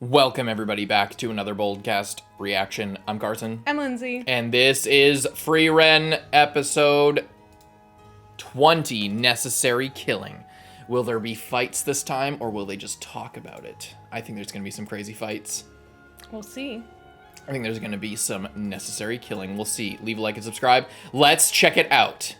Welcome everybody back to another BOLDcast reaction. I'm Carson. I'm Lindsay. And this is Frieren episode 20, Necessary Killing. Will there be fights this time, or will they just talk about it? I think there's going to be some crazy fights. We'll see. I think there's going to be some necessary killing. We'll see. Leave a like and subscribe. Let's check it out.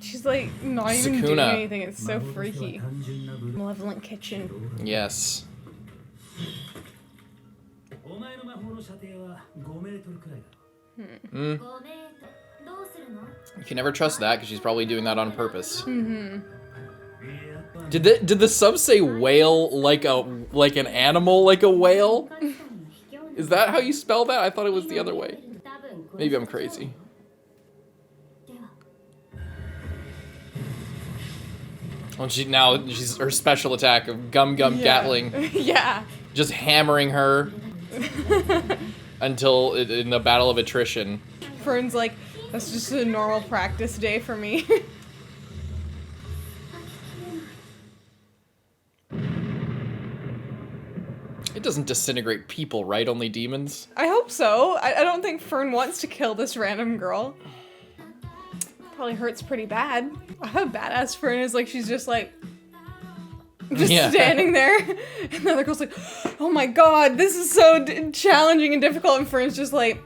She's like not even Sukuna. doing anything. It's so freaky. Malevolent kitchen. Yes. You can never trust that because she's probably doing that on purpose. Mm-hmm. Did the sub say whale like an animal like a whale? Is that how you spell that? I thought it was the other way. Maybe I'm crazy. Well, she's her special attack of Gum Gatling. Yeah. Just hammering her until in the battle of attrition. Fern's like, that's just a normal practice day for me. It doesn't disintegrate people, right? Only demons? I hope so. I don't think Fern wants to kill this random girl. Probably hurts pretty bad. How badass Fern is, like, she's just like, standing there. And the other girl's like, oh my god, this is so challenging and difficult. And Fern's just like,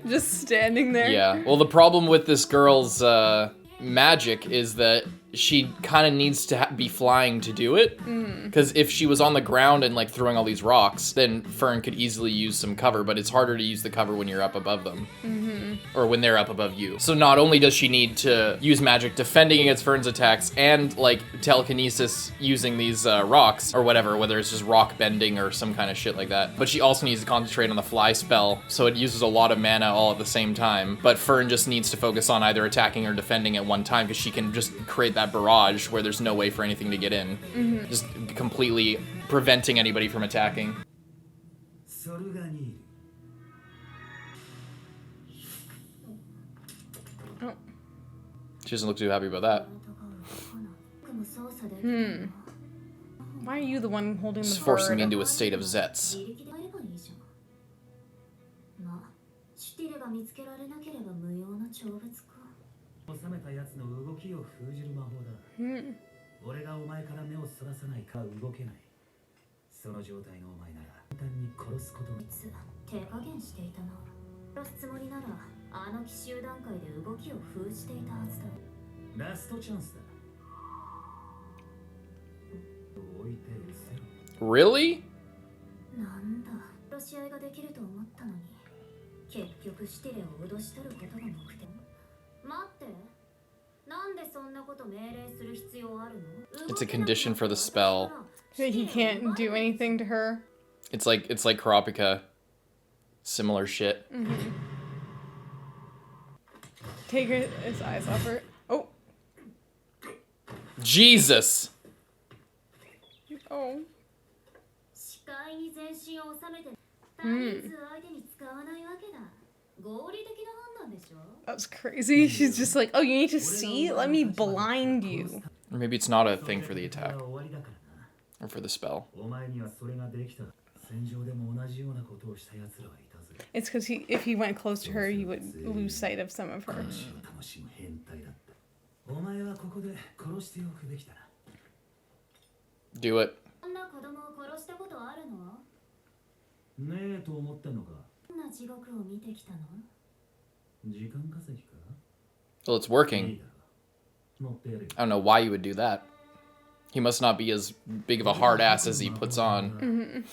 just standing there. Yeah. Well, the problem with this girl's magic is that she kind of needs to be flying to do it. Because if she was on the ground and like throwing all these rocks, then Fern could easily use some cover, but it's harder to use the cover when you're up above them. Or when they're up above you. So not only does she need to use magic defending against Fern's attacks and like telekinesis using these rocks or whatever, whether it's just rock bending or some kind of shit like that, but she also needs to concentrate on the fly spell, so it uses a lot of mana all at the same time. But Fern just needs to focus on either attacking or defending at one time because she can just create that barrage where there's no way for anything to get in. Just completely preventing anybody from attacking. Oh. She doesn't look too happy about that. Why are you the one holding It's the forcing bird? me into a state of zets. Really? It's a condition for the spell. He can't do anything to her. It's like Karapika. Similar shit. Take his eyes off her. Oh. Jesus! Oh. That was crazy. She's just like, oh, you need to see? Let me blind you. Or maybe it's not a thing for the attack. Or for the spell. It's because if he went close to her, he would lose sight of some of her. Do it. Well, it's working. I don't know why you would do that. He must not be as big of a hard ass as he puts on.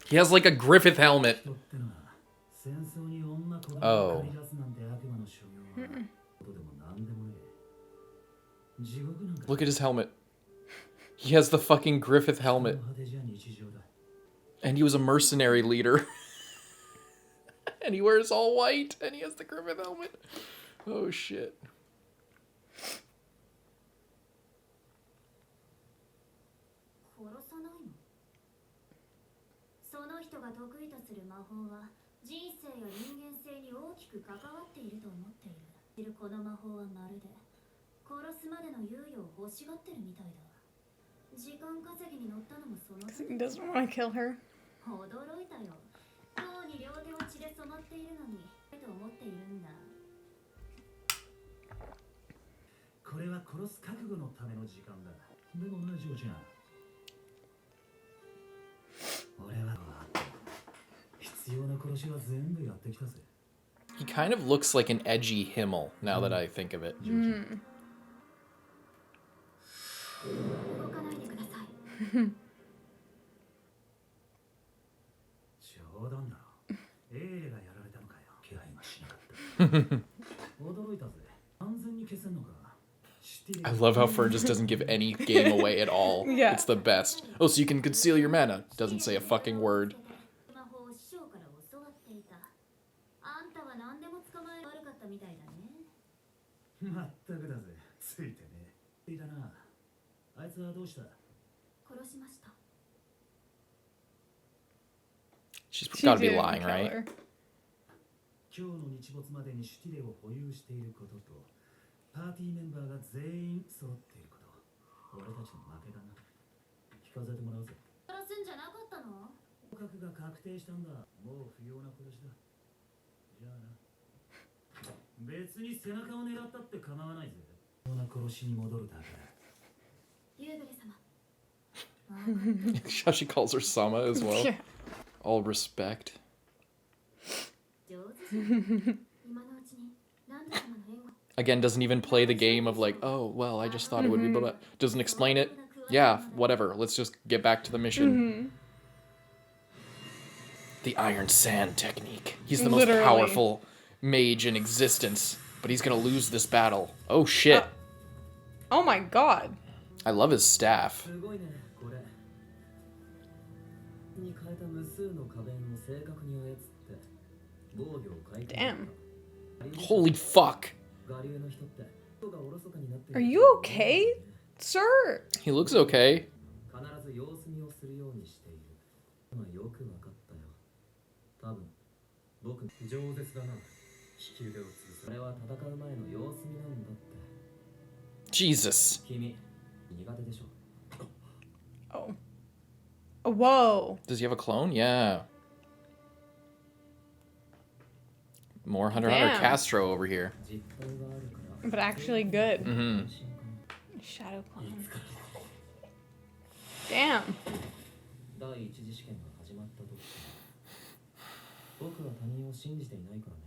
He has like a Griffith helmet. Oh. Look at his helmet. He has the fucking Griffith helmet. And he was a mercenary leader. And he wears all white, and he has the Griffith helmet. Oh, shit. その人が得意とする魔法は人生や人間性に大きく関わっていると思っている。この魔法はまるで殺すまでの猶予を欲しがってるみたいだ。時間稼ぎに乗ったのもその He doesn't want to kill her. 驚いたよ。脳に両手は血で染まっているのにと思っているんだ。これは殺す覚悟のための時間だ。でもな、ジョーちゃん。俺は必要な殺しは全部やってきたぜ。He kind of looks like an edgy Himmel, now that I think of it. 動かないでください。冗談だろ。エーレがやられたのかよ。気配がしなかった。驚いたぜ。完全に消せんのか。I love how Fern just doesn't give any game away at all. Yeah. It's the best. Oh, so you can conceal your mana. Doesn't say a fucking word. 魔法を師匠から教わっていた。あんたは何でも捕まえ悪かったみたいだね。まったくだぜ。ついてね。いいだな。あいつはどうした？殺しました。She's She gotta be didn't lying, kill right? her. 今日の日没までにシュティレを保有していることと、パーティーメンバーが全員揃っていること。俺たちの負けだな。聞かせてもらうぜ。殺すんじゃなかったの？合格が確定したんだ。もう不要な殺しだ。じゃあな。別に背中を狙ったって構わないぜ。不要な殺しに戻るだけだ。ユーグレ様。How she calls her Sama as well. Yeah. All respect. 上手じゃん。今のうちに何で様の援護。 Again, doesn't even play the game of like, oh, well, I just thought it would be blah, blah. Doesn't explain it. Yeah, whatever. Let's just get back to the mission. The Iron Sand technique. He's the most Literally. powerful mage in existence, but he's gonna lose this battle. Oh, shit. Oh my god. I love his staff. すごいね、これ。に変えた無数の花弁を正確に操って、防御を変えて。 Damn. Holy fuck. 我流の人って人がおろそかになってい Are る。 you okay, sir? He looks okay. 必ず様子見をするようにしている。まあよくわかったよ。多分僕饒舌だな。利き腕を潰す。それは戦う前の様子見なんだって。 Jesus. 君苦手でしょ。 Oh. Oh, whoa. Does he have a clone? Yeah. More Hunter x Hunter Damn. Castro over here. 実体があるから。 But actually good. Mm-hmm. Shadow clone. Damn. 第一次試験が始まった時、僕は他人を信じていないからね。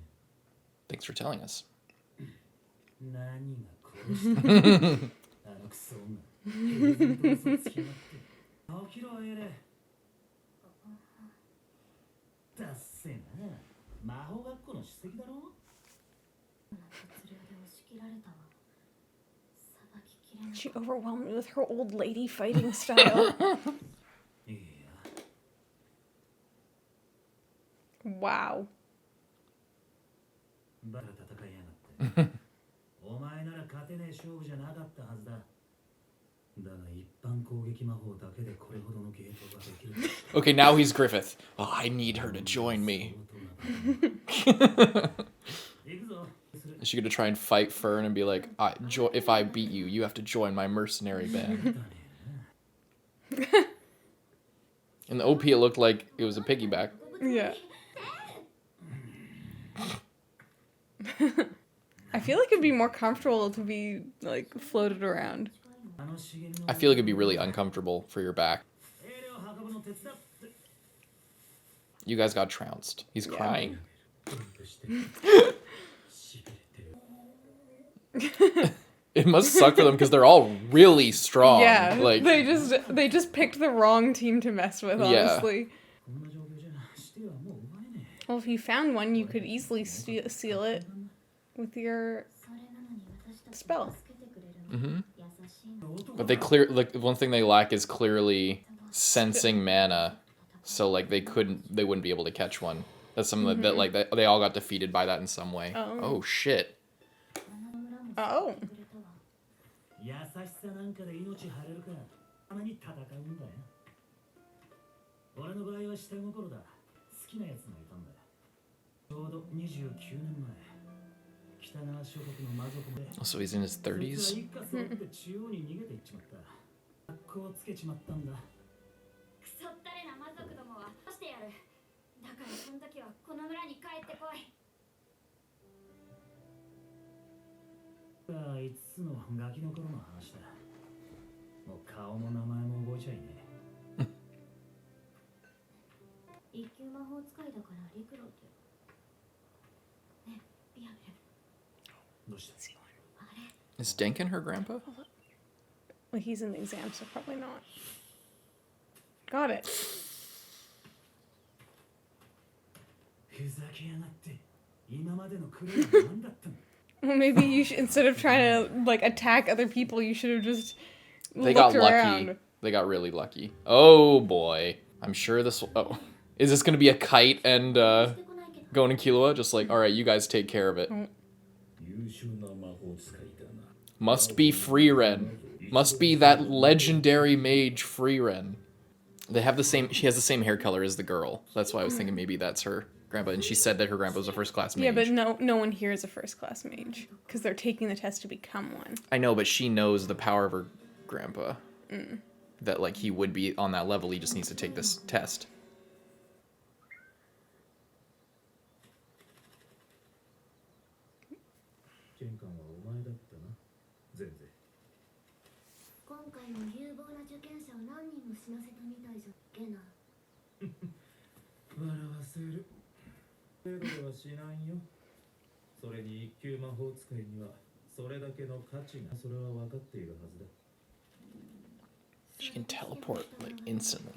Thanks for telling us. 何が殺したあのクソ女。平然と嘘つきやがって。起きろエレ。だっせな。魔法学校の首席だろ。血流で押し切られたわ。さばききれない。 She overwhelmed me with her old lady fighting style. いや。 Wow. バカ戦いやがって。お前なら勝てねえ勝負じゃなかったはずだ。だが一般攻撃魔法だけでこれほどのゲートができる。 Okay, now he's Griffith. Oh, I need her to join me. 行くぞ。 Is she gonna try and fight Fern and be like, if I beat you, you have to join my mercenary band? In the OP, it looked like it was a piggyback. Yeah. I feel like it'd be more comfortable to be, like, floated around. I feel like it'd be really uncomfortable for your back. You guys got trounced. He's crying. It must suck for them because they're all really strong. Yeah, Like, they just picked the wrong team to mess with, Yeah. honestly. Well, if you found one, you could easily seal it with your それなのに私たち spell. を助けてくれるの。 Mhm. 優しいの。 but like one thing they lack is clearly sensing mana. So like they wouldn't be able to catch one. That's something that like they all got defeated by that in some way. Oh. Oh shit. あの村も Oh. 救ってくれたわ。優しさなんかで命張れるか。たまに戦うんだよ。俺俺の場合は下心だ。好きなやつがいたんだ。ちょうど29年前。北側諸国の魔族で。So he's in his 30s? そいつは一家揃って中央に逃げていっちまった。格好をつけちまったんだ。クソったれな魔族どもはどうしてやる。だからその時はこの村に帰ってこい。5つのガキの頃の話だ。もう顔も名前も覚えちゃいねえ。一級魔法使いだから陸路ってね、ビアベル。どうした？あれ Is Denkin her grandpa? Well, he's in the exam, so probably not. Got it. ふざけやがって。今までのクレイは何だったの？ Well, maybe you should, instead of trying to, like, attack other people, you should have just They looked got lucky. around. They got really lucky. Oh boy. I'm sure this will... Oh. Is this going to be a kite and going to Killua? Just like, alright, you guys take care of it. Must be Frieren. Must be that legendary mage Frieren. They have the same... She has the same hair color as the girl. That's why I was thinking maybe that's her grandpa. And she said that her grandpa was a first-class mage. Yeah, but no one here is a first-class mage, because they're taking the test to become one. I know, but she knows the power of her grandpa. That, like, he would be on that level. He just needs to take this test. 玄関はお前だったな。全然。今回も有望な受験者を何人も死なせたみたいじゃっけな。笑わせる。程度ではしないよ。それに一級魔法使いにはそれだけの価値がそれは分かっているはずだ。She can teleport, like, instantly.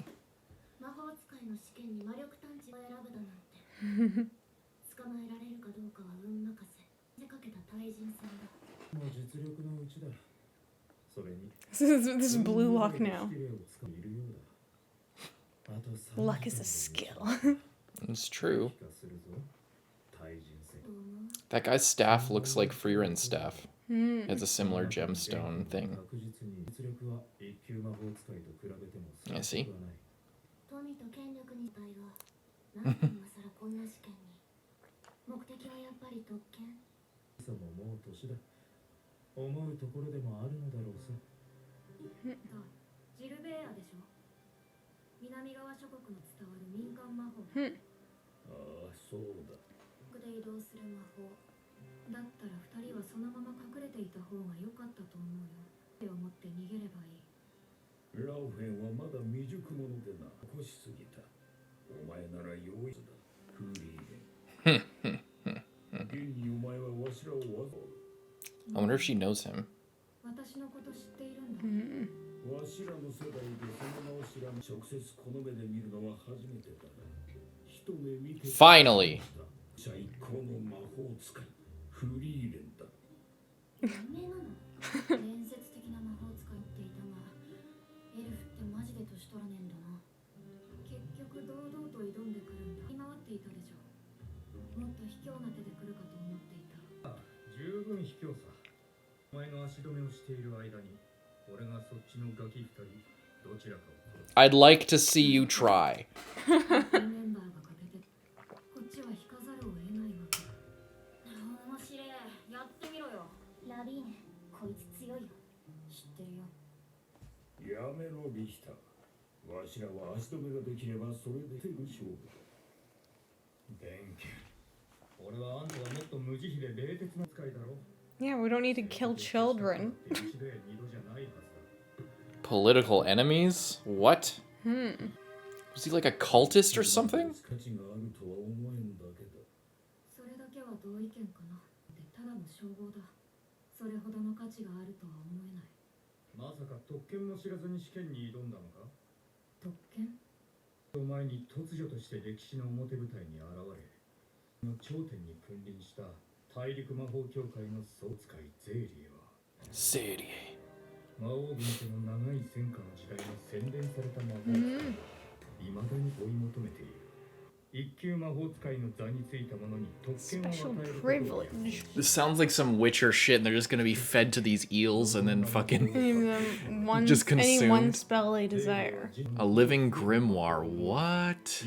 魔法使いの試験に魔力探知を選ぶだなんて。捕まえられるかどうかは運任せ。でかけた対人戦だ。もう実力のうちだ。それに。This is blue luck now. Luck is a skill. It's true. That guy's staff looks like Frieren's staff. It's a similar gemstone thing. I see. 富と権力に対は何年もさらこんな試験に。目的はやっぱり特権。さももう年だ。思うところでもあるのだろうさ。ジルベアでしょ。南側諸国の伝わる民間魔法。ああ、そうだ。で移動する魔法。だったら二人はそのまま隠れていた方が良かったと思うよ。って思って逃げればいい。ラウフェンはまだ未熟者でな。起こしすぎた。お前なら用意だ。フリーレン。現にお前はわしらをわざ。I wonder if she knows him. 私のこと知っているんだ。わしらの世代でその名を知らん。直接この目で見るのは初めてだ。一目見て。Finally. 最高の魔法使い。フリーレンだ。有名なの。伝説的な魔法使いっていたが、エルフってマジで年取らねえんだな。結局堂々と挑んでくるんだ。今回っていたでしょ。もっと卑怯な手で来るかと思っていた。十分卑怯さ。お前の足止めをしている間に、俺がそっちのガキ二人、どちらかを殺す。I'd like to see you try. メンバーが欠けて、こっちは引かざるを得ないわけ。面白い。やってみろよ。ラビーネ、こいつ強いよ。知ってるよ。やめろ、リヒター。わしらは足止めができればそれで手る勝負だ。電気。俺はあんたはもっと無慈悲で冷徹な使いだろ。Yeah, we don't need to kill children. Political enemies? What? Was he like a cultist or something? それだけは同意見かな。ただの称号だ。それほどの価値があるとは思えない。まさか特権も知らずに試験に挑んだのか？特権？お前に突如として歴史の表舞台に現れ、の頂点に君臨した大陸魔法協会の総使いゼーリエは、ゼーリエ。魔王軍との長い戦火の時代に洗練された魔法を未だに追い求めている。Special privilege. This sounds like some Witcher shit, and they're just gonna be fed to these eels and then fucking just any consumed. one spell they desire. A living grimoire. What?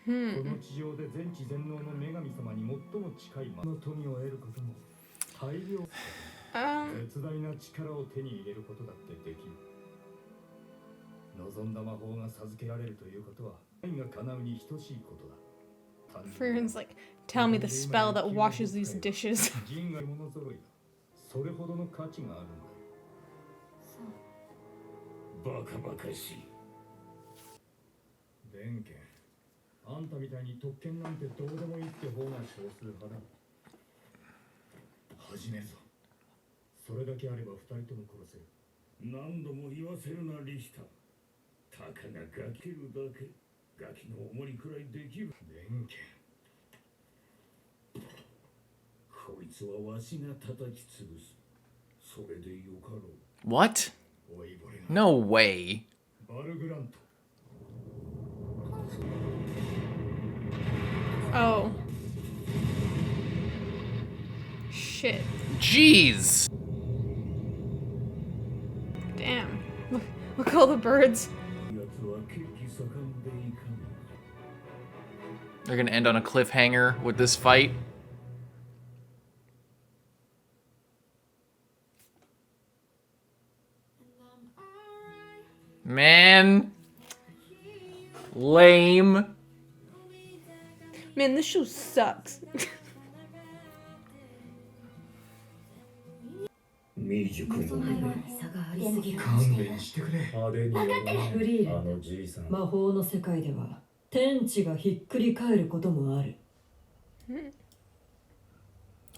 この地上で全知全能の女神様に最も近い魔の富を得ることも大量絶大な力を手に入れることだってできる。望んだ魔法が授けられるということは愛が叶うに等しいことだ。 Frieren's like, tell me the spell that washes these dishes. 銀が物揃いだ。それほどの価値があるんだ。バカバカしい。弁慶、あんたみたいに特権なんてどうでもいいって方が少数派だ。始めるぞ。それだけあれば二人とも殺せる。何度も言わせるなリヒター。たかがガキるだけ。ガキの重りくらいできる。弁慶。こいつはわしが叩き潰す。それでよかろう。 What? おいぼれが No way. バルグラント。 Oh. Shit. Jeez. Damn. Look at all the birds. やつは血気盛んでいかん。 They're gonna end on a cliffhanger with this fight. Man. Lame. Man, this show sucks. 未熟者差がありすぎる。勘弁してくれ。派手にフリーレンあのじいさん。魔法の世界では天地がひっくり返ることもある。 The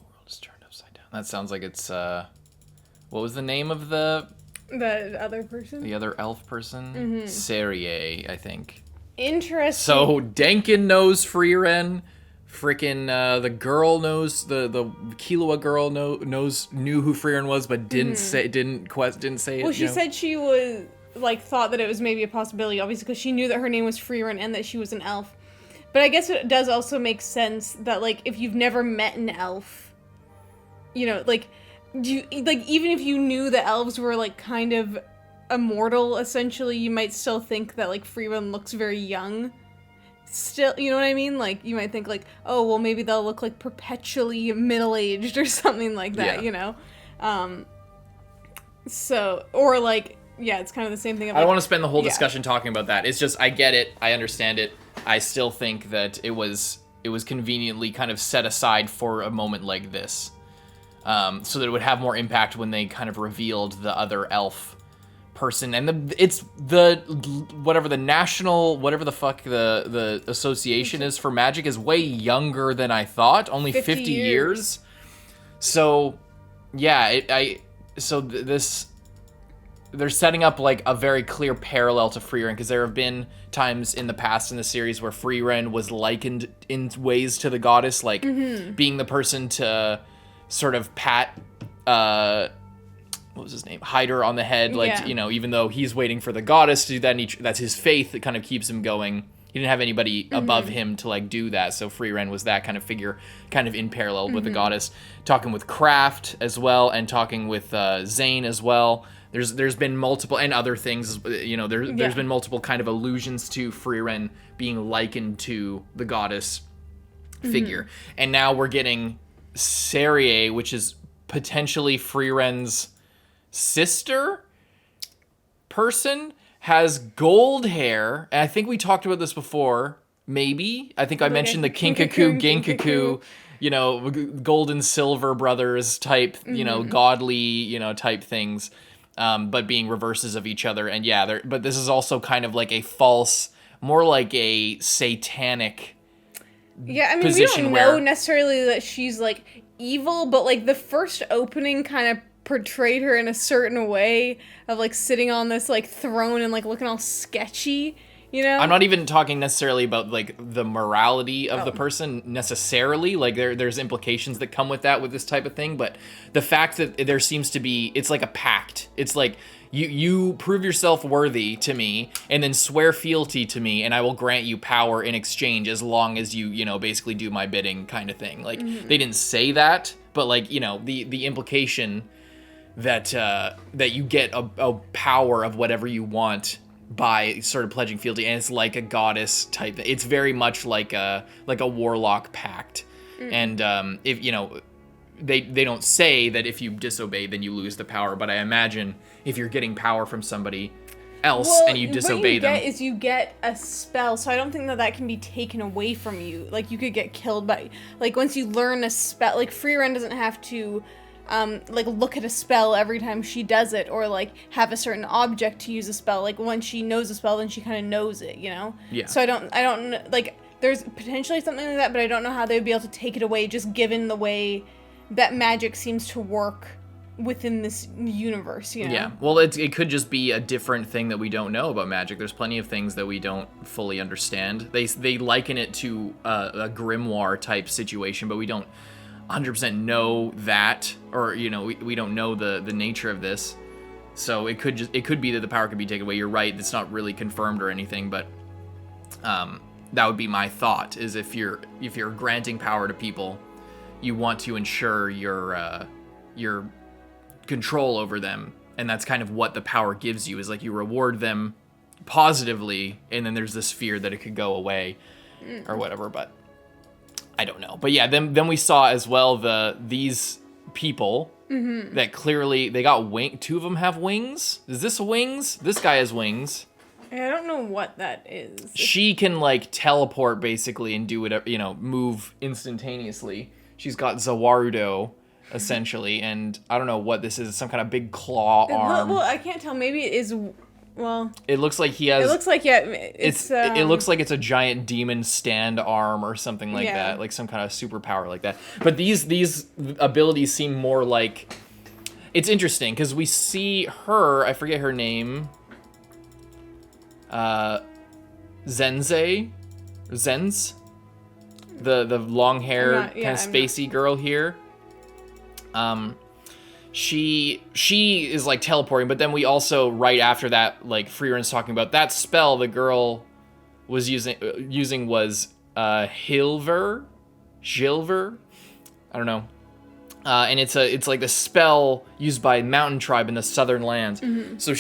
world is turned upside down. That sounds like it's what was the name of the Other person? other elf person? Serie, I think. Interesting. So Denkin knows Frieren. Frickin' the girl knows the Killua girl knew who Frieren was, but didn't say it. Well, she said she was like thought that it was maybe a possibility, obviously, because she knew that her name was Frieren and that she was an elf. But I guess it does also make sense that like if you've never met an elf, you know, like even if you knew the elves were like kind of immortal, essentially, you might still think that like Frieren looks very young. Still, you know what I mean? Like, you might think, like, oh, well, maybe they'll look, like, perpetually middle-aged or something like that, you know? So, or, like, yeah, it's kind of the same thing. I don't want to spend the whole discussion talking about that. It's just, I get it. I understand it. I still think that it was conveniently kind of set aside for a moment like this. So that it would have more impact when they kind of revealed the other elf person, and it's the association is for magic is way younger than I thought, only 50 years. So yeah, this they're setting up like a very clear parallel to Frieren, because there have been times in the past in the series where Frieren was likened in ways to the goddess, like being the person to sort of pat what was his name? Hyder on the head, like, you know, even though he's waiting for the goddess to do that, and that's his faith that kind of keeps him going. He didn't have anybody above him to, like, do that, so Frieren was that kind of figure, kind of in parallel with the goddess. Talking with Kraft as well, and talking with Zane as well. There's been multiple, and other things, you know, there's been multiple kind of allusions to Frieren being likened to the goddess figure. And now we're getting Serie, which is potentially Frieren's sister person, has gold hair, and I think we talked about this before, maybe. I think I mentioned the Kinkaku, Genkaku, you know, gold and silver brothers type, you know, godly, you know, type things, but being reverses of each other. And yeah, but this is also kind of like a false, more like a satanic Yeah, I mean, we don't know necessarily that she's, like, evil, but, like, the first opening kind of portrayed her in a certain way of, like, sitting on this, like, throne and, like, looking all sketchy, you know? I'm not even talking necessarily about, like, the morality of the person necessarily. Like, there's implications that come with that, with this type of thing, but the fact that there seems to be, it's like a pact. It's like, you prove yourself worthy to me, and then swear fealty to me, and I will grant you power in exchange as long as you basically do my bidding, kind of thing. Like, they didn't say that, but like, the implication that you get a power of whatever you want by sort of pledging fealty, and it's like a goddess type. It's very much like a warlock pact, and if they don't say that if you disobey then you lose the power, but I imagine if you're getting power from somebody else and you disobey them, you get a spell, so I don't think that can be taken away from you. Like, you could get killed by, like, once you learn a spell, like Frieren doesn't have to like look at a spell every time she does it, or like have a certain object to use a spell. Like, once she knows a spell, then she kind of knows it, Yeah. So I don't like, there's potentially something like that, but I don't know how they would be able to take it away, just given the way that magic seems to work within this universe, Yeah, well, it could just be a different thing that we don't know about magic. There's plenty of things that we don't fully understand. They liken it to a grimoire type situation, but we don't 100% know that, or we don't know the nature of this. So it could be that the power could be taken away. You're right, it's not really confirmed or anything, but that would be my thought, is if you're granting power to people, you want to ensure your control over them, and that's kind of what the power gives you, is like you reward them positively, and then there's this fear that it could go away or whatever, but I don't know. But yeah, then we saw as well these people that clearly they got two of them have wings. Is this wings? This guy has wings. I don't know what that is. She can like teleport basically and do it, move instantaneously. She's got Zawarudo, essentially, and I don't know what this is. Some kind of big claw arm. Well, I can't tell. Maybe it is. Well, it looks like he has. It looks like it looks like it's a giant demon stand arm or something like that, like some kind of superpower like that. But these abilities seem more like. It's interesting because we see her. I forget her name. Zenz. The long hair kind of spacey girl here. She is like teleporting, but then we also, right after that, like Frieren's talking about that spell the girl was using was Gilver, I don't know, and it's like the spell used by Mountain Tribe in the Southern Lands. So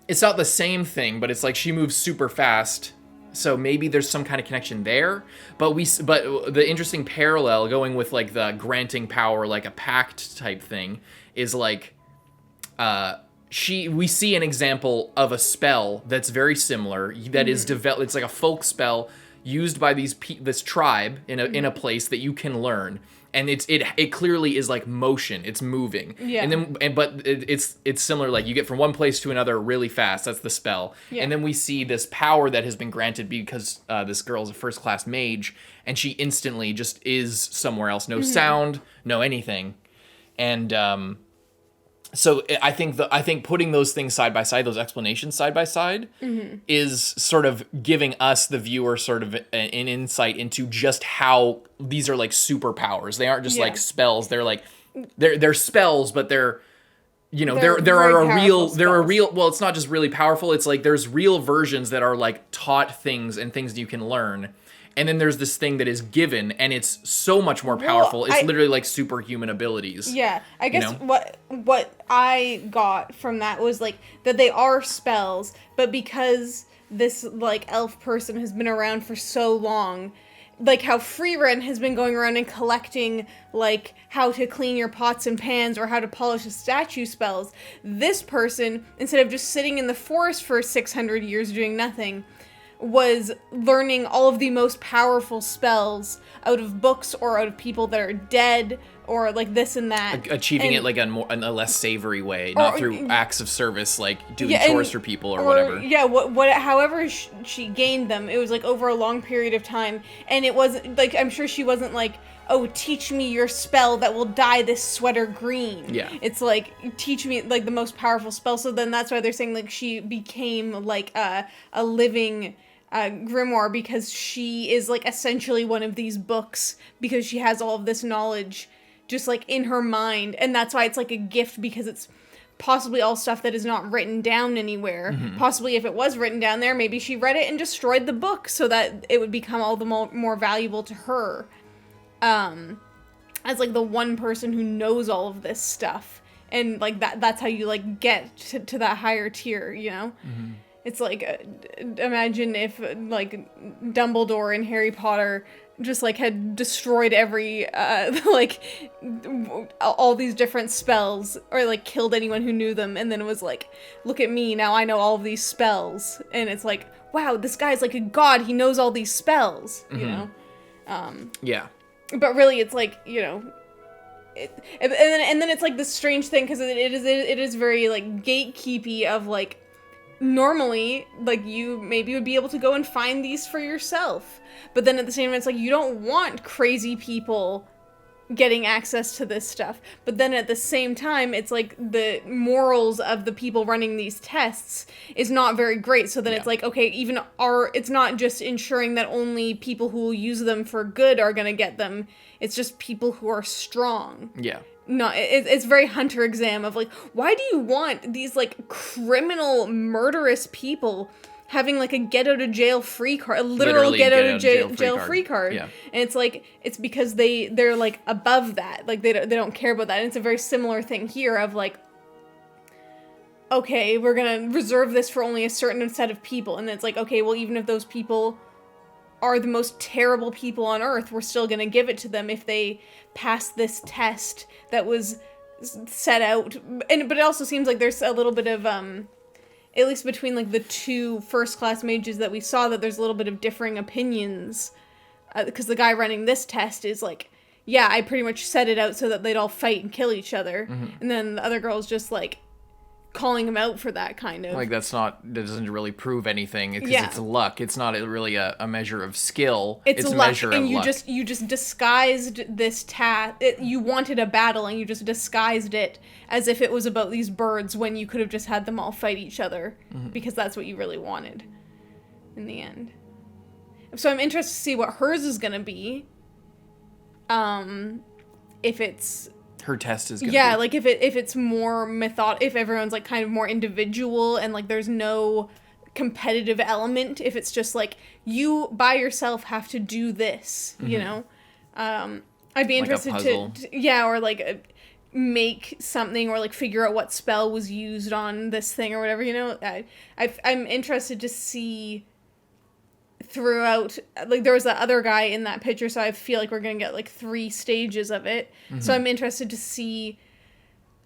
it's not the same thing, but it's like she moves super fast. So maybe there's some kind of connection there, but the interesting parallel going with like the granting power, like a pact type thing, is like we see an example of a spell that's very similar that is developed. It's like a folk spell used by this tribe in a place that you can learn. And it clearly is like motion. It's moving. Yeah. But it's similar. Like you get from one place to another really fast. That's the spell. Yeah. And then we see this power that has been granted because this girl is a first class mage, and she instantly just is somewhere else. No sound, no anything. And so I think putting those things side by side, those explanations side by side, is sort of giving us, the viewer, sort of an insight into just how these are like superpowers. They aren't just like spells. They're like they're spells, but they're well, it's not just really powerful. It's like there's real versions that are like taught things and things you can learn. And then there's this thing that is given, and it's so much more powerful. Well, it's literally like superhuman abilities. Yeah, I guess what I got from that was like that they are spells, but because this like elf person has been around for so long, like how Frieren has been going around and collecting like how to clean your pots and pans or how to polish a statue spells, this person, instead of just sitting in the forest for 600 years doing nothing, was learning all of the most powerful spells out of books or out of people that are dead or like this and that. Achieving it like in a less savory way, not through acts of service like doing chores for people or whatever. Yeah, however she gained them, it was like over a long period of time, and it wasn't like, I'm sure she wasn't like, oh, teach me your spell that will dye this sweater green. Yeah. It's like, teach me like the most powerful spell. So then that's why they're saying like she became like a living grimoire, because she is like essentially one of these books, because she has all of this knowledge just like in her mind, and that's why it's like a gift, because it's possibly all stuff that is not written down anywhere. Possibly if it was written down there, maybe she read it and destroyed the book so that it would become all the more valuable to her. As like the one person who knows all of this stuff. And like that's how you like get to that higher tier, you know? It's like, imagine if like Dumbledore in Harry Potter just like had destroyed every like all these different spells, or like killed anyone who knew them, and then it was like, look at me, now I know all of these spells. And it's like, wow, this guy's like a god, he knows all these spells, you know? Yeah. But really it's like, you know, and then it's like this strange thing, because it is very like gatekeepy of like, normally like you maybe would be able to go and find these for yourself, but then at the same time it's like you don't want crazy people getting access to this stuff. But then at the same time it's like the morals of the people running these tests is not very great, so then it's like, okay, it's not just ensuring that only people who will use them for good are gonna get them, it's just people who are strong. No, it's very Hunter exam of like, why do you want these like criminal murderous people having like a get out of jail free card, a literal get out of jail free card? And it's like, it's because they're like above that, like they don't care about that. And it's a very similar thing here of like, okay, we're gonna reserve this for only a certain set of people, and it's like, okay, well, even if those people are the most terrible people on earth, we're still gonna give it to them if they pass this test that was set out. But it also seems like there's a little bit of at least between like the two first class mages that we saw, that there's a little bit of differing opinions, because the guy running this test is like, yeah, I pretty much set it out so that they'd all fight and kill each other, and then the other girl's just like calling him out for that, kind of. Like, that doesn't really prove anything, because it's luck. It's not really a measure of skill. It's a luck, measure and of luck. You just disguised this you wanted a battle, and you just disguised it as if it was about these birds, when you could have just had them all fight each other, because that's what you really wanted in the end. So I'm interested to see what hers is gonna be. If it's... Her test is gonna be. Like if it's more if everyone's like kind of more individual, and like there's no competitive element, if it's just like you by yourself have to do this, you know. I'd be interested or like make something, or like figure out what spell was used on this thing or whatever, you know. I'm interested to see throughout, like there was that other guy in that picture, so I feel like we're gonna get like 3 stages of it. So I'm interested to see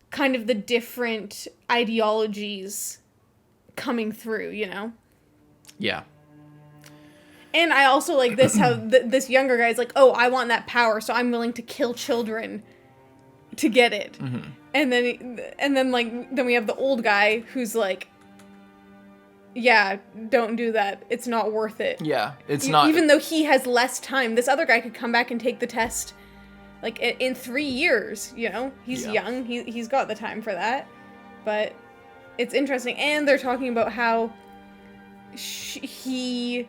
kind of the different ideologies coming through, you know. And I also like this, how this younger guy's like, oh, I want that power, so I'm willing to kill children to get it. And then we have the old guy who's like, yeah, don't do that. It's not worth it. Yeah, it's not. Even though he has less time, this other guy could come back and take the test, like in 3 years. You know, he's young. He's got the time for that. But it's interesting, and they're talking about how he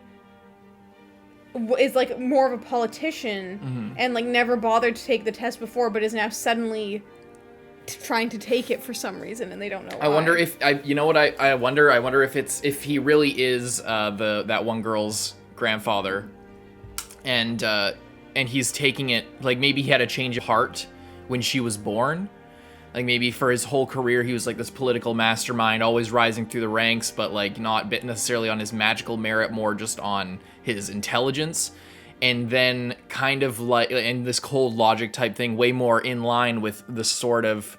is like more of a politician, and like never bothered to take the test before, but is now suddenly trying to take it for some reason, and they don't know why. I wonder if I wonder if he really is that one girl's grandfather, and he's taking it, like maybe he had a change of heart when she was born. Like maybe for his whole career he was like this political mastermind, always rising through the ranks, but like not necessarily on his magical merit, more just on his intelligence. And then kind of like, and this cold logic type thing, way more in line with the sort of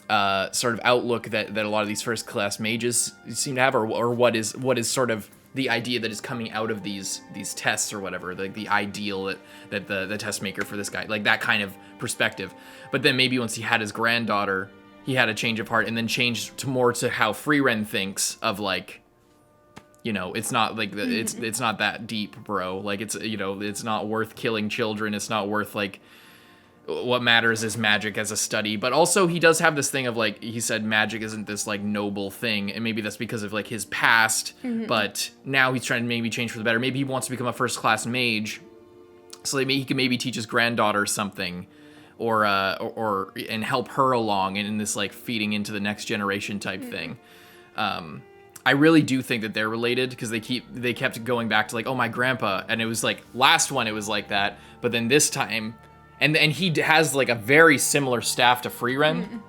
outlook that a lot of these first class mages seem to have, or what is sort of the idea that is coming out of these tests or whatever, like the ideal that the test maker for this guy, like that kind of perspective. But then maybe once he had his granddaughter, he had a change of heart, and then changed to more to how Frieren thinks of like, you know, it's not like it's not that deep, bro. Like it's, you know, it's not worth killing children. It's not worth, like, what matters is magic as a study. But also he does have this thing of like, he said magic isn't this like noble thing, and maybe that's because of like his past. But now he's trying to maybe change for the better. Maybe he wants to become a first class mage, so maybe he can maybe teach his granddaughter something, or and help her along in this like feeding into the next generation type thing. I really do think that they're related because they kept going back to like, oh, my grandpa, and it was like last one it was like that, but then this time, and he has like a very similar staff to Frieren.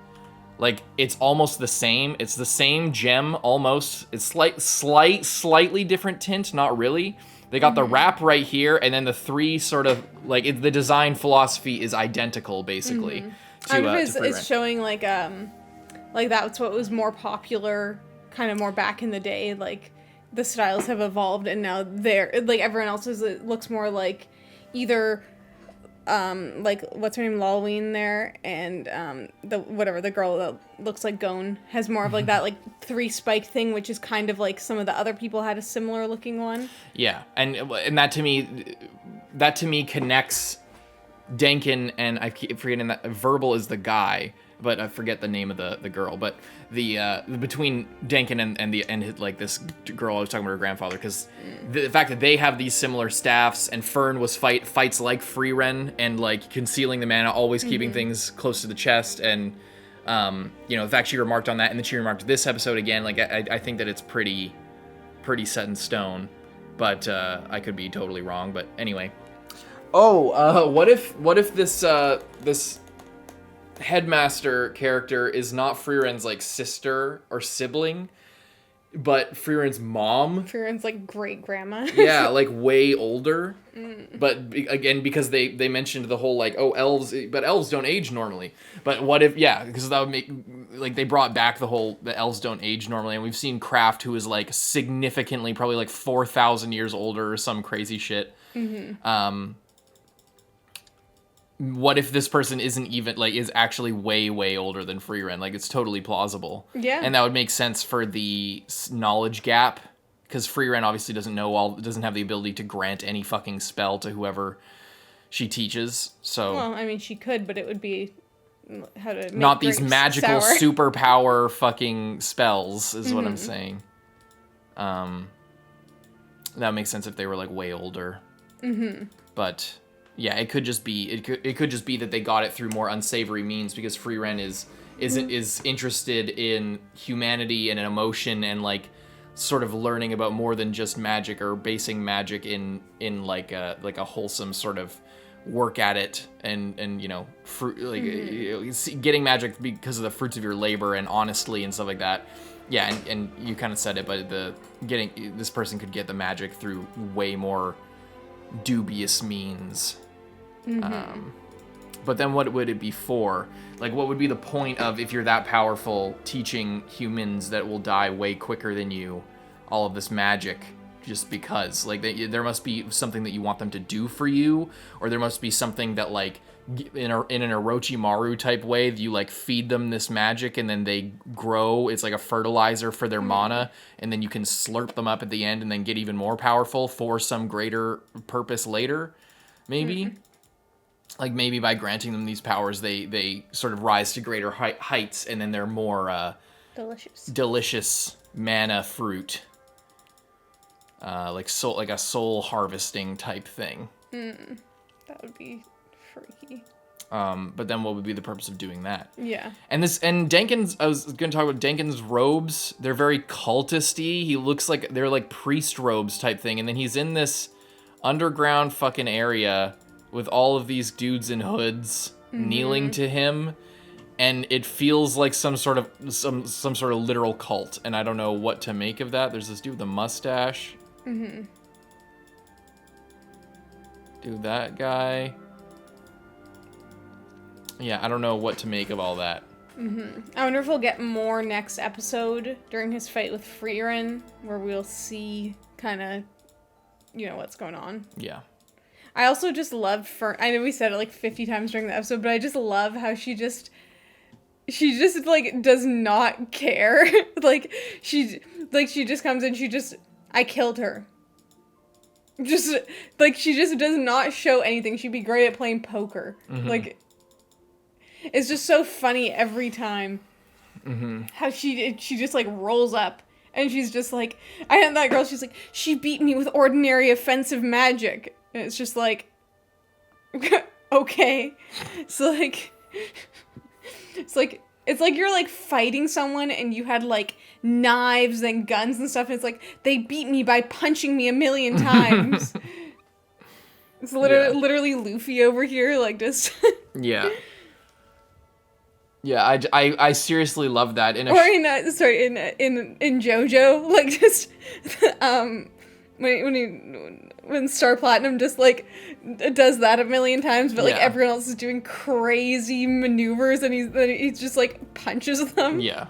Like, it's almost the same. It's the same gem, almost. It's slightly different tint, not really. They got the wrap right here, and then the three sort of, like, the design philosophy is identical, basically, to Frieren. It's showing, like, that's what was more popular, kind of more back in the day. Like, the styles have evolved, and now everyone else's, it looks more like either... like what's her name, Lalween there, and the girl that looks like Gon has more of like that like 3 spike thing, which is kind of like some of the other people had a similar looking one. Yeah, and that to me connects Denkin, and I keep forgetting that Verbal is the guy, but I forget the name of the girl. But the between Denkin and like this girl I was talking about, her grandfather, because the fact that they have these similar staffs, and Fern was fights like Frieren and like concealing the mana, always keeping things close to the chest, and the fact she remarked on that, and then she remarked this episode again. Like I think that it's pretty set in stone, but I could be totally wrong. But anyway. What if this headmaster character is not Frieren's like sister or sibling, but Frieren's mom? Frieren's like great grandma. Yeah, like way older. But again, because they mentioned the whole like, elves don't age normally. But what if, because that would make, like, they brought back the elves don't age normally, and we've seen Kraft, who is like significantly, probably like 4,000 years older or some crazy shit. What if this person isn't even, like, is actually way, way older than Frieren? Like, it's totally plausible. Yeah. And that would make sense for the knowledge gap, because Frieren obviously doesn't have the ability to grant any fucking spell to whoever she teaches, so... Well, I mean, she could, but it would be how to make not these magical sour. Superpower fucking spells, is what I'm saying. That makes sense if they were, like, way older. But... yeah, it could just be that they got it through more unsavory means, because Frieren is interested in humanity and an emotion, and like sort of learning about more than just magic, or basing magic in like a wholesome sort of work at it, and fruit, like getting magic because of the fruits of your labor and honestly and stuff like that. Yeah, and you kind of said it, but this person could get the magic through way more dubious means. But then what would it be for? Like, what would be the point of, if you're that powerful, teaching humans that will die way quicker than you all of this magic just because? Like, there must be something that you want them to do for you, or there must be something that, like, in an Orochimaru type way, you like feed them this magic and then they grow. It's like a fertilizer for their mana, and then you can slurp them up at the end and then get even more powerful for some greater purpose later, maybe. Like, maybe by granting them these powers, they sort of rise to greater heights, and then they're more delicious mana fruit, like a soul harvesting type thing. That would be freaky. But then what would be the purpose of doing that? Yeah. And Denkin's, I was going to talk about Denkin's robes. They're very cultisty. He looks like they're like priest robes type thing. And then he's in this underground fucking area with all of these dudes in hoods kneeling to him. And it feels like some sort of literal cult. And I don't know what to make of that. There's this dude with a mustache. Dude, that guy. Yeah, I don't know what to make of all that. I wonder if we'll get more next episode during his fight with Frieren, where we'll see kind of, what's going on. Yeah. I also just loved Fern. I know we said it like 50 times during the episode, but I just love how she just like does not care. she just comes in, I killed her. Just like, she just does not show anything. She'd be great at playing poker. Like, it's just so funny every time. How she just like rolls up and she's just like, I had that girl, she's like, she beat me with ordinary offensive magic. And it's just like, Okay. So, like... It's like you're, like, fighting someone and you had, like, knives and guns and stuff, and it's like, they beat me by punching me 1,000,000 times. It's literally Luffy over here, like, just... Yeah. Yeah, I seriously love that. In JoJo, like, just, when Star Platinum just, like, does that 1,000,000 times, but, like, everyone else is doing crazy maneuvers, and he's just, like, punches them. Yeah.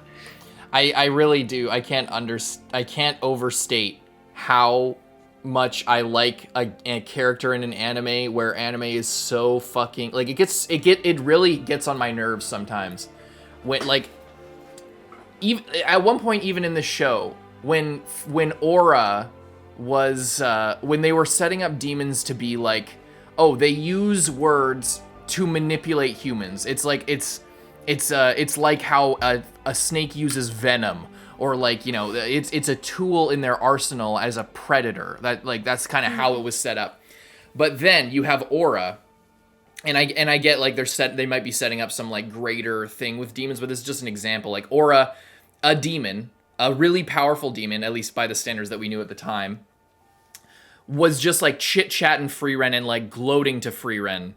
I really do. I can't overstate how much I like a character in an anime where anime is so fucking, like, it really gets on my nerves sometimes. When, like, even at one point, even in the show, when Aura was when they were setting up demons to be like, oh, they use words to manipulate humans. It's like it's like how a snake uses venom, or, like, you know, it's a tool in their arsenal as a predator. That's kind of how it was set up. But then you have Aura, and I get, like, they might be setting up some, like, greater thing with demons, but this is just an example. Like, Aura, a demon, a really powerful demon, at least by the standards that we knew at the time, was just, like, chit-chatting Frieren and, like, gloating to Frieren.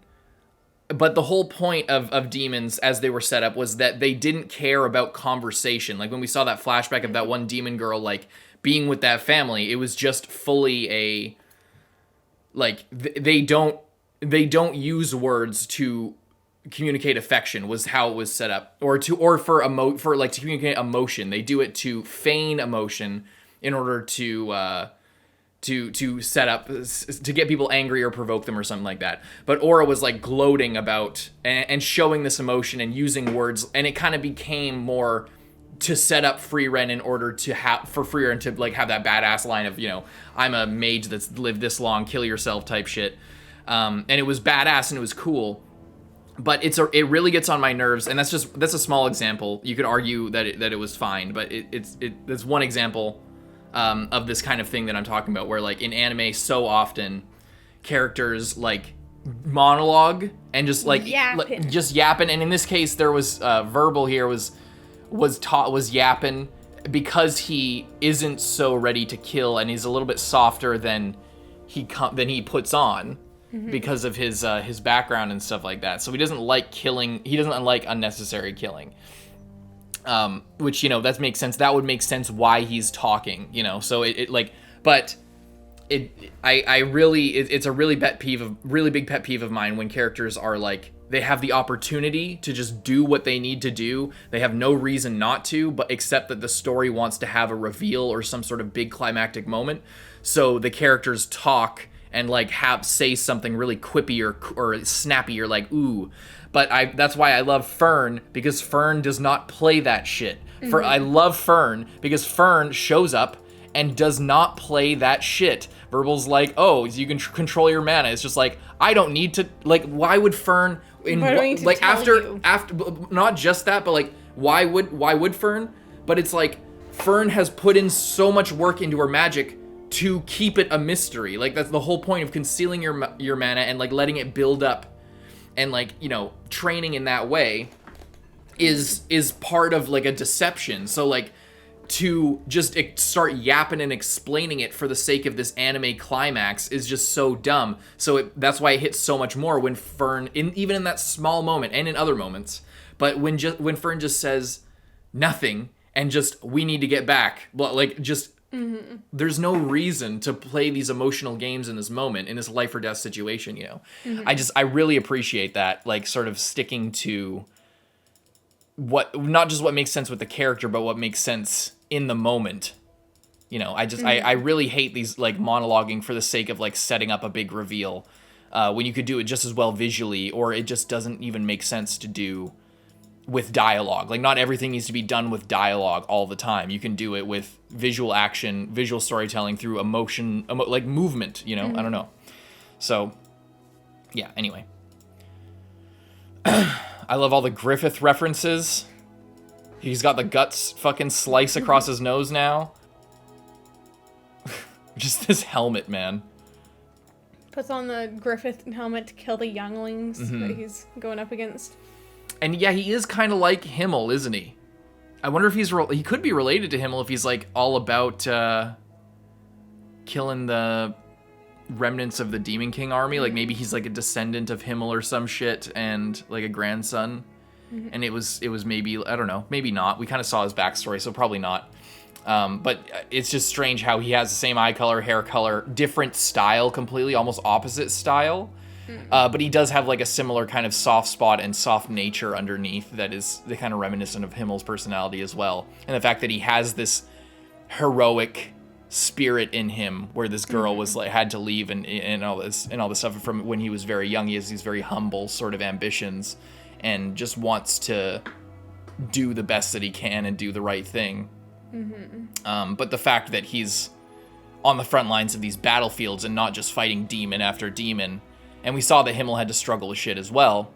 But the whole point of demons, as they were set up, was that they didn't care about conversation. Like, when we saw that flashback of that one demon girl, like, being with that family, it was just fully a, like, they don't use words to communicate affection, was how it was set up, or to communicate emotion. They do it to feign emotion in order to set up, to get people angry or provoke them or something like that. But Aura was, like, gloating about and showing this emotion and using words, and it kind of became more to set up Frieren in order to for Frieren to, like, have that badass line of, you know, I'm a mage that's lived this long, kill yourself type shit. And it was badass and it was cool. But it really gets on my nerves, and that's a small example. You could argue that it was fine, but it's one example of this kind of thing that I'm talking about, where, like, in anime, so often characters, like, monologue and just, like, yapping. And in this case, there was Verbal here was yapping because he isn't so ready to kill, and he's a little bit softer than he puts on. Because of his background and stuff like that. So he doesn't like killing. He doesn't like unnecessary killing. Which, you know, that makes sense. That would make sense why he's talking, you know. So it's a really big pet peeve of mine when characters are, like, they have the opportunity to just do what they need to do. They have no reason not to, but except that the story wants to have a reveal or some sort of big climactic moment. So the characters talk and, like, say something really quippy or snappy or, like, ooh. But that's why I love Fern, because Fern does not play that shit. I love Fern because Fern shows up and does not play that shit. Verbal's like, oh, you can control your mana. It's just like, I don't need to, like, why would Fern after not just that, but, like, why would Fern? But it's like Fern has put in so much work into her magic to keep it a mystery. Like, that's the whole point of concealing your mana and, like, letting it build up, and, like, you know, training in that way is part of, like, a deception. So, like, to just start yapping and explaining it for the sake of this anime climax is just so dumb. So that's why it hits so much more when Fern, even in that small moment and in other moments, but when Fern just says nothing and just, we need to get back, like, just there's no reason to play these emotional games in this moment, in this life or death situation, you know. I really appreciate that, like, sort of sticking to not just what makes sense with the character, but what makes sense in the moment. You know, I really hate these, like, monologuing for the sake of, like, setting up a big reveal, when you could do it just as well visually, or it just doesn't even make sense to do with dialogue. Like, not everything needs to be done with dialogue all the time. You can do it with visual action, visual storytelling through emotion, like movement, you know? I don't know. So, yeah, anyway. I love all the Griffith references. He's got the guts fucking slice across his nose now. Just this helmet, man. Puts on the Griffith helmet to kill the younglings that he's going up against. And yeah, he is kind of like Himmel, isn't he? I wonder if he could be related to Himmel if he's like all about killing the remnants of the Demon King army. Like maybe he's like a descendant of Himmel or some shit and like a grandson. And it was maybe, I don't know, maybe not. We kind of saw his backstory, so probably not. But it's just strange how he has the same eye color, hair color, different style completely, almost opposite style. But he does have like a similar kind of soft spot and soft nature underneath that is the kind of reminiscent of Himmel's personality as well. And the fact that he has this heroic spirit in him where this girl was like had to leave and all this stuff from when he was very young. He has these very humble sort of ambitions and just wants to do the best that he can and do the right thing. But the fact that he's on the front lines of these battlefields and not just fighting demon after demon, and we saw that Himmel had to struggle with shit as well.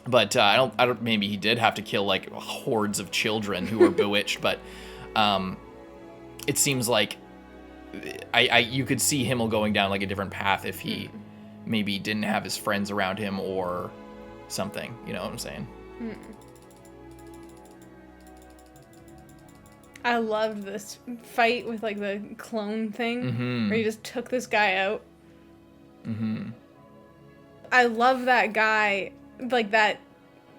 But I don't. Maybe he did have to kill like hordes of children who were bewitched. But it seems like you could see Himmel going down like a different path if he maybe didn't have his friends around him or something. You know what I'm saying? I loved this fight with like the clone thing where he just took this guy out. I love that guy, like that,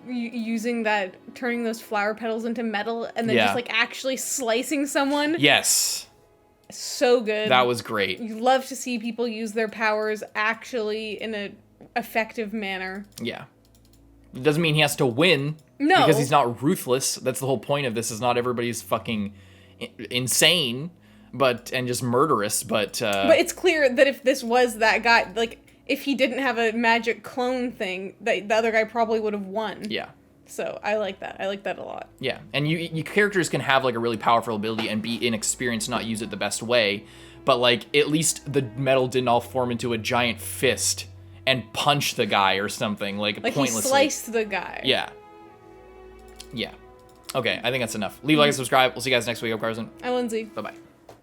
using that, turning those flower petals into metal and then just like actually slicing someone. Yes. So good. That was great. You love to see people use their powers actually in a effective manner. Yeah. It doesn't mean he has to win. No. Because he's not ruthless. That's the whole point of this, is not everybody's fucking insane and just murderous, but it's clear that if this was that guy, like, if he didn't have a magic clone thing, the other guy probably would have won. Yeah. So I like that. I like that a lot. Yeah, and you characters can have like a really powerful ability and be inexperienced, not use it the best way, but like at least the metal didn't all form into a giant fist and punch the guy or something like pointlessly. He sliced the guy. Yeah. Yeah. Okay, I think that's enough. Leave a like and subscribe. We'll see you guys next week. I'm Carson. I'm Lindsay. Bye-bye.